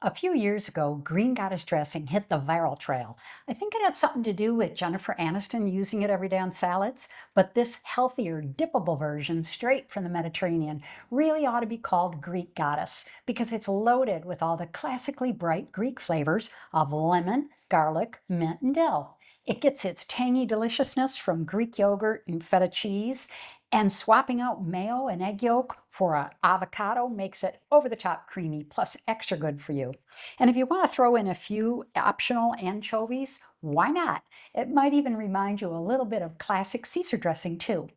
A few years ago, green goddess dressing hit the viral trail. I think it had something to do with Jennifer Aniston using it every day on salads, but this healthier, dippable version, straight from the Mediterranean, really ought to be called Greek goddess because it's loaded with all the classically bright Greek flavors of lemon, garlic, mint, and dill. It gets its tangy deliciousness from Greek yogurt and feta cheese, and swapping out mayo and egg yolk for an avocado makes it over the top creamy, plus extra good for you. And if you want to throw in a few optional anchovies, why not? It might even remind you a little bit of classic Caesar dressing, too.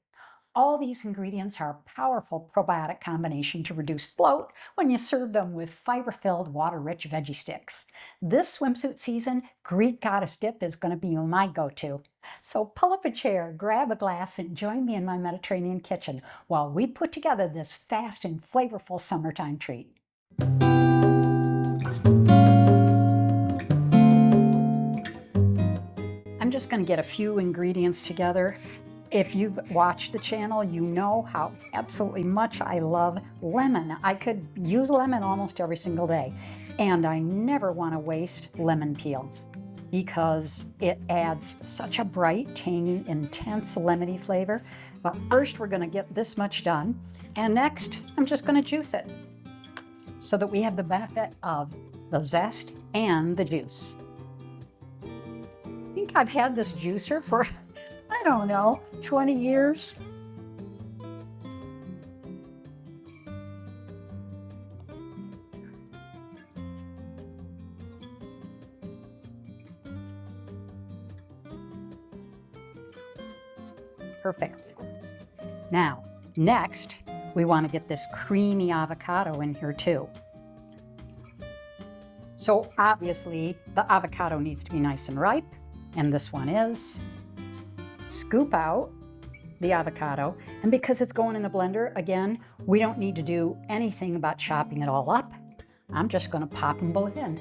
All these ingredients are a powerful probiotic combination to reduce bloat when you serve them with fiber-filled, water-rich veggie sticks. This swimsuit season, Greek Goddess dip is going to be my go-to. So pull up a chair, grab a glass, and join me in my Mediterranean kitchen while we put together this fast and flavorful summertime treat. I'm just going to get a few ingredients together. If you've watched the channel, you know how absolutely much I love lemon. I could use lemon almost every single day, and I never want to waste lemon peel because it adds such a bright, tangy, intense lemony flavor. But first we're going to get this much done, and next I'm just going to juice it so that we have the benefit of the zest and the juice. I think I've had this juicer for, I don't know, 20 years. Perfect. Now, next, we want to get this creamy avocado in here too. So obviously, the avocado needs to be nice and ripe, and this one is. Scoop out the avocado, and because it's going in the blender, again, we don't need to do anything about chopping it all up. I'm just going to pop them both in.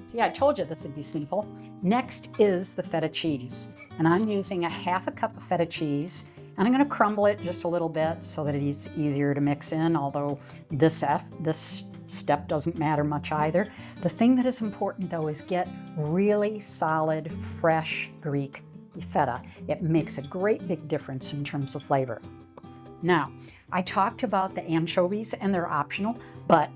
See, I told you this would be simple. Next is the feta cheese, and I'm using a half a cup of feta cheese, and I'm going to crumble it just a little bit so that it's easier to mix in, although this step doesn't matter much either. The thing that is important though is get really solid, fresh Greek feta. It makes a great big difference in terms of flavor. Now, I talked about the anchovies, and they're optional, but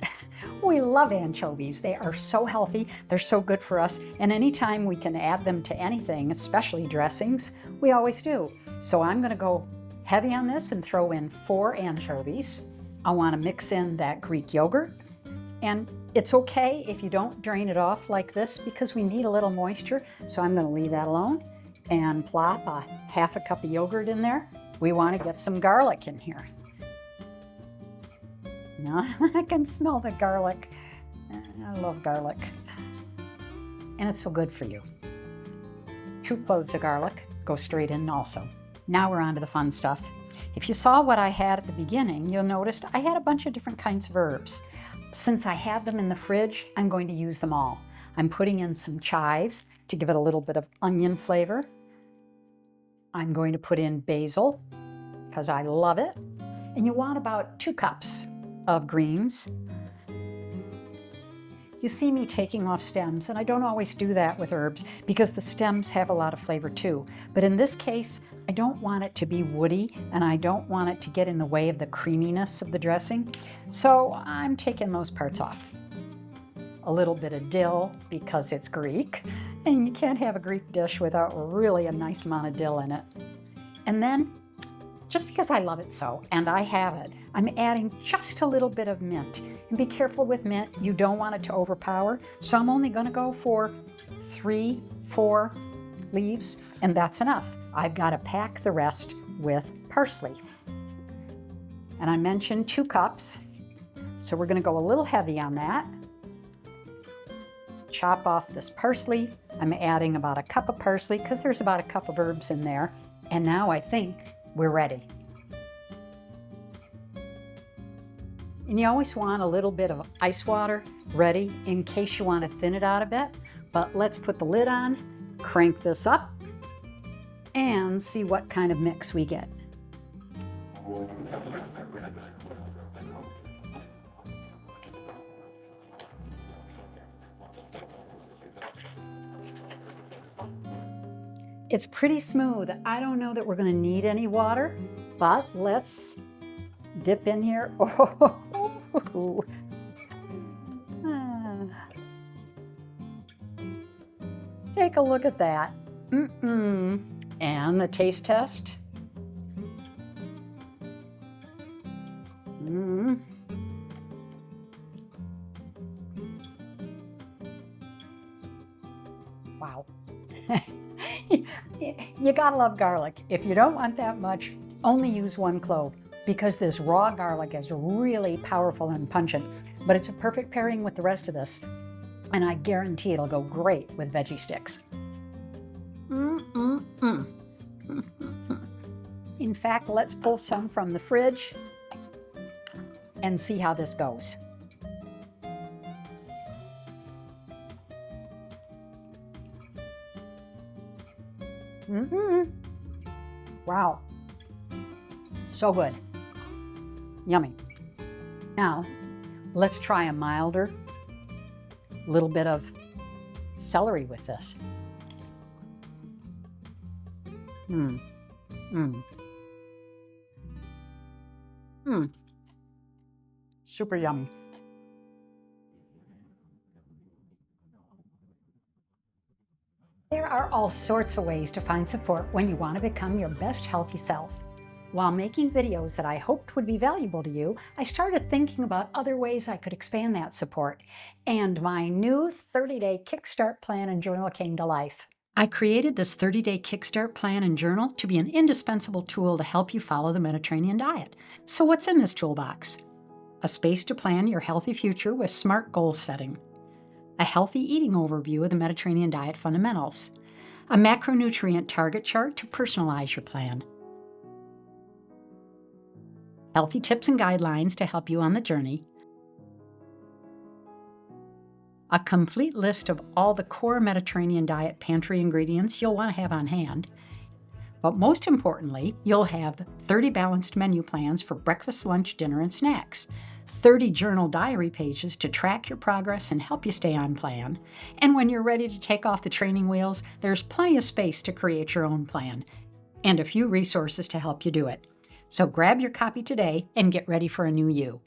we love anchovies. They are so healthy, they're so good for us, and anytime we can add them to anything, especially dressings, we always do. So I'm going to go heavy on this and throw in 4 anchovies. I want to mix in that Greek yogurt, and it's okay if you don't drain it off like this because we need a little moisture, so I'm going to leave that alone and plop a half a cup of yogurt in there. We want to get some garlic in here. Now, I can smell the garlic. I love garlic. And it's so good for you. 2 cloves of garlic go straight in also. Now we're on to the fun stuff. If you saw what I had at the beginning, you'll notice I had a bunch of different kinds of herbs. Since I have them in the fridge, I'm going to use them all. I'm putting in some chives to give it a little bit of onion flavor. I'm going to put in basil because I love it. And you want about 2 cups of greens. You see me taking off stems, and I don't always do that with herbs because the stems have a lot of flavor too. But in this case, I don't want it to be woody, and I don't want it to get in the way of the creaminess of the dressing. So I'm taking those parts off. A little bit of dill because it's Greek, and you can't have a Greek dish without really a nice amount of dill in it. And then, just because I love it so, and I have it, I'm adding just a little bit of mint. And be careful with mint, you don't want it to overpower, so I'm only going to go for 3, 4 leaves, and that's enough. I've got to pack the rest with parsley. And I mentioned 2 cups, so we're going to go a little heavy on that. Chop off this parsley. I'm adding about a cup of parsley because there's about a cup of herbs in there. And now I think we're ready. And you always want a little bit of ice water ready in case you want to thin it out a bit. But let's put the lid on, crank this up, and see what kind of mix we get. It's pretty smooth. I don't know that we're going to need any water, but let's dip in here. Oh, take a look at that. And the taste test. Wow. You gotta love garlic. If you don't want that much, only use 1 clove because this raw garlic is really powerful and pungent, but it's a perfect pairing with the rest of this. And I guarantee it'll go great with veggie sticks. In fact, let's pull some from the fridge and see how this goes. Wow, so good, yummy. Now, let's try a milder little bit of celery with this. Super yummy. There are all sorts of ways to find support when you want to become your best healthy self. While making videos that I hoped would be valuable to you, I started thinking about other ways I could expand that support, and my new 30-day Kickstart plan and journal came to life. I created this 30-day Kickstart plan and journal to be an indispensable tool to help you follow the Mediterranean diet. So what's in this toolbox? A space to plan your healthy future with smart goal setting. A healthy eating overview of the Mediterranean diet fundamentals. A macronutrient target chart to personalize your plan. Healthy tips and guidelines to help you on the journey. A complete list of all the core Mediterranean diet pantry ingredients you'll want to have on hand. But most importantly, you'll have 30 balanced menu plans for breakfast, lunch, dinner, and snacks. 30 journal diary pages to track your progress and help you stay on plan. And when you're ready to take off the training wheels, there's plenty of space to create your own plan and a few resources to help you do it. So grab your copy today and get ready for a new you.